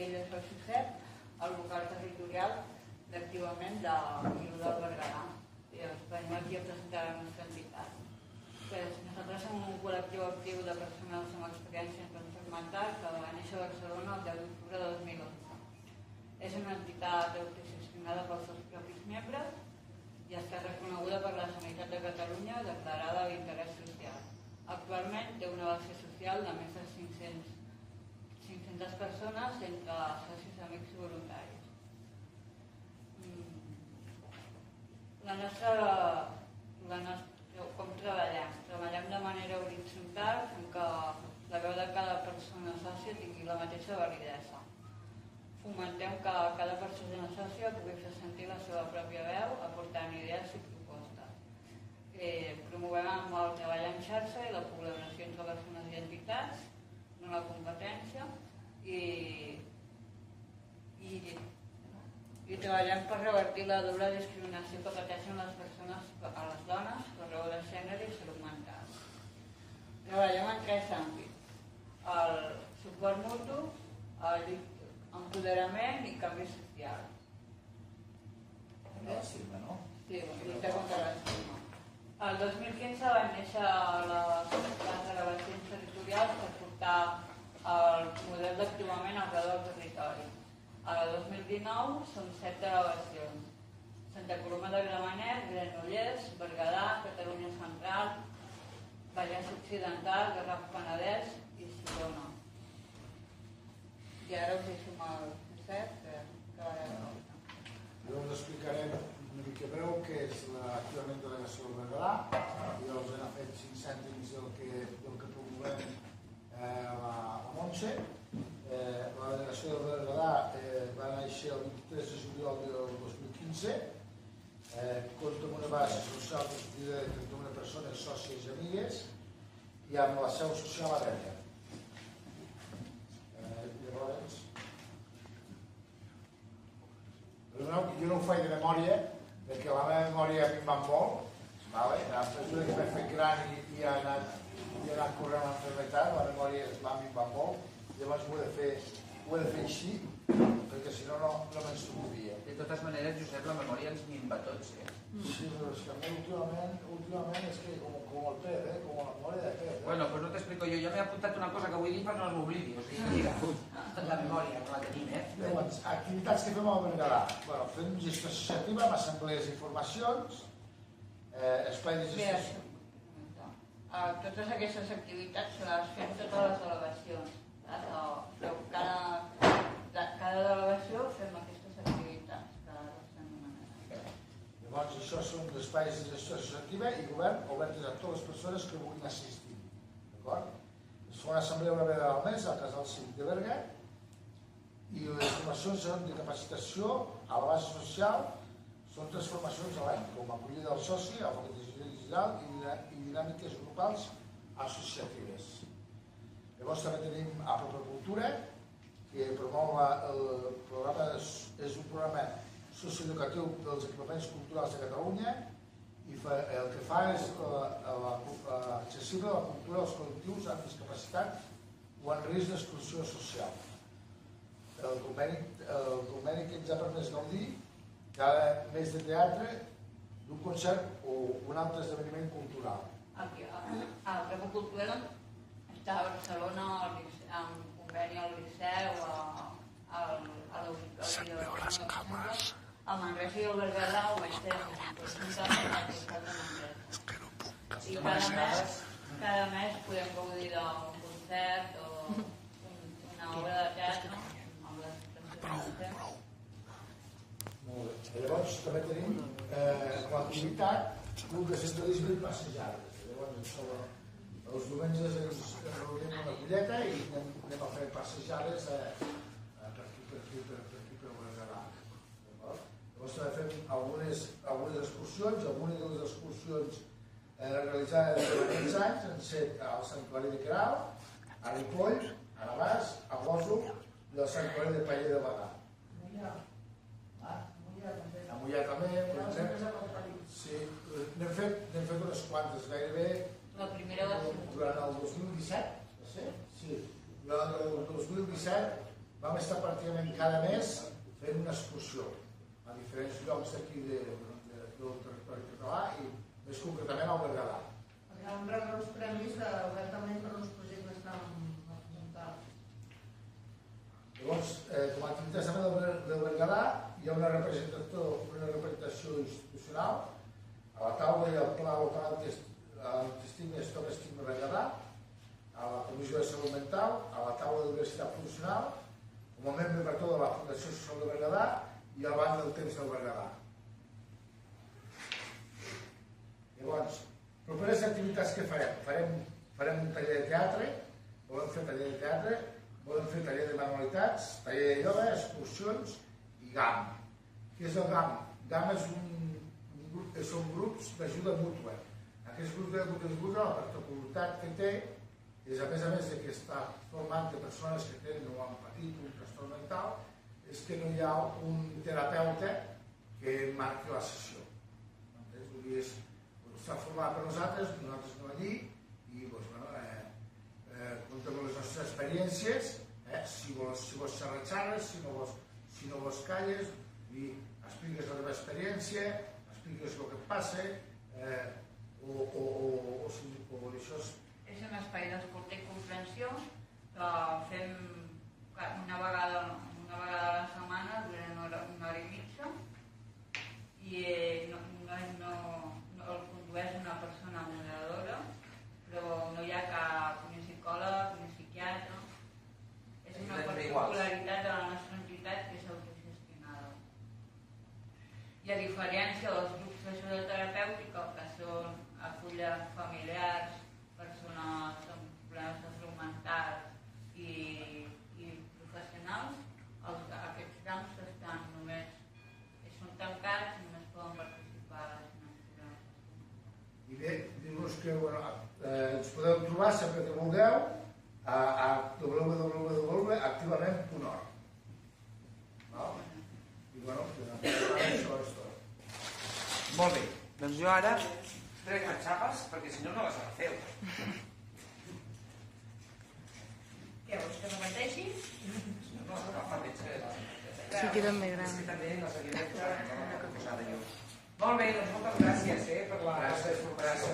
llei de soci CEP al local territorial d'activament de Guiu del Berguedà. I venim aquí a presentar la nostra entitat. Nosaltres som un col·lectiu actiu de persones amb experiència en trastorn mental que va néixer a Barcelona el 10 d'octubre de 2011. És una entitat autogestionada pels seus propis membres i està reconeguda per la Generalitat de Catalunya declarada d'interès social. Actualment té una base social de més de 500 persones entre socis, amics i voluntaris. Com treballem? Treballem de manera horitzontal en què la veu de cada persona sòcia tingui la mateixa validesa. Fomentem que cada persona sòcia pugui fer sentir la seva pròpia veu aportant idees i propostes. Promovem el treball en xarxa i la col·laboració entre persones i entitats, no la competència, i treballem per revertir la doble discriminació que pateixen les persones, a les dones, per raó de gènere i salut mental. Treballem en 3 àmbits: el suport mutu, l'empoderament i canvi social. Sí, lluita contra l'estigma. El 2015 van néixer les delegacions territorials per portar el model d'activament arreu del territori. El 2019 són 7 delegacions: Santa Coloma de Gramenet, Granollers, Berguedà, Catalunya Central, Vallès Occidental, Garraf Penedès i Girona. I ara us deixo amb el Josep, que va veure. Jo us explicaré una mica breu què és l'activament delegació del Berguedà. Jo us he fet 5 cèntims del que promovem la Montse. La delegació del Berguedà va néixer el 23 de juliol del 2015. Compta amb una base social constituïda de 31 persones sòcies i amigues i amb la seu social a Renya. Llavors, jo no ho faig de memòria perquè la meva memòria a mi em va molt. A mesura que m'he fet gran i he anat corrent a l'enfermetat, la memòria a mi em va molt. Llavors ho he de fer així, perquè si no, no me'n sortiria. De totes maneres, Josep, la memòria ens minva a tots, Sí, però és que a mi últimament és que com el pez, com la memòria de pez. Bueno, doncs no t'explico jo. Jo m'he apuntat una cosa que vull dir per no m'oblidi. O sigui, mira, la memòria, que la tenim, Llavors, activitats que fem al Berguedà. Fem gestió associativa amb assemblees i formacions, espai de gestió... Totes aquestes activitats les fem totes les delegacions. Cada delegació fem aquestes activitats que s'anomenen. Llavors, això són espais de gestió associativa i govern obertes a totes les persones que vulguin assistir. D'acord? Es fa una assemblea una vegada al mes al Casal Cívic de Berga i les formacions són de capacitació a la base social. Són 3 formacions a l'any, com acollida del soci, alfabetització digital i dinàmiques grupals associatives. Llavors també tenim Apropacultura, que promou el programa, és un programa socioeducatiu dels equipaments culturals de Catalunya i el que fa és accessible la cultura als col·lectius amb discapacitat o en risc d'exclusió social. El conveni que ens ha permès gaudir cada mes de teatre d'un concert o un altre esdeveniment cultural. Apropacultura està a Barcelona amb conveni al Liceu, a l'Auditori de Barcelona, a Manresa i al Berguedà ho vaig fer conjuntament a l'Auditori de Manresa. I cada mes podem gaudir d'un concert o una obra de teatre amb les presentacions que fem. Llavors també tenim l'activitat Club de Senderisme i Passejades. Llavors els diumenges ens reunim una colleta i anem a fer passejades per aquí per Berguedà. Llavors també fem algunes excursions. Algunes de les excursions realitzades durant aquests anys han set al Sant Hilari de Queralt, a Ripoll, a Navàs, a Gósol i al Sant Hilari de Paller de Bagà. A Mollà també. Sí, n'hem fet unes quantes, gairebé La primera va ser... Durant el 2017, sí. Durant el 2017 vam estar pràcticament cada mes fent una excursió a diferents llocs d'aquí del territori català i més concretament al Berguedà. Vam rebre els premis obertament per els projectes que estàvem muntats. Llavors, com a activitats del Berguedà hi ha una representació institucional a la taula i al Pla Local Antiestigma Stop Estigma Berguedà, a la Comissió de Salut Mental, a la taula de diversitat funcional, com a membre rector de la Fundació Social de Berguedà i al Banc del Temps del Berguedà. Llavors, properes activitats que farem? Farem un taller de teatre, volem fer taller de teatre, volem fer taller de manualitats, taller de ioga, excursions i GAM. Què és el GAM? GAM són grups d'ajuda mútua. Aquests grups d'ajuda, la particularitat que té és, a més de que està formant de persones que tenen o han patit un trastorn mental, és que no hi ha un terapeuta que marqui la sessió. Està format per nosaltres no allí, i contem les nostres experiències, si vols xerrar-xerres, si no vols calles, i expliques la teva experiència, expliques el que et passa, o això és... És un espai d'escolta i comprensió que fem una vegada a la setmana durant una hora i mitja i el condueix una persona moderadora, però no hi ha cap ni psicòleg ni psiquiatre. És una particularitat de la nostra entitat que és autogestionada. I a diferència dels grups d'ajuda terapèutica que són acollen familiars, persones amb problemes de salut mental i professionals, aquests camps són tancats i només poden participar I bé, dir-vos que ens podeu trobar sempre que vulgueu a www.activament.org. I bueno, això és tot. Molt bé, doncs jo ara trec les xapes perquè si no no les agafeu. Què vols que repeteixi? Si no les agafa, veig que... Sí, queden més grans. És que també les havia de posar jo. Molt bé, doncs moltes gràcies per la vostra cooperació.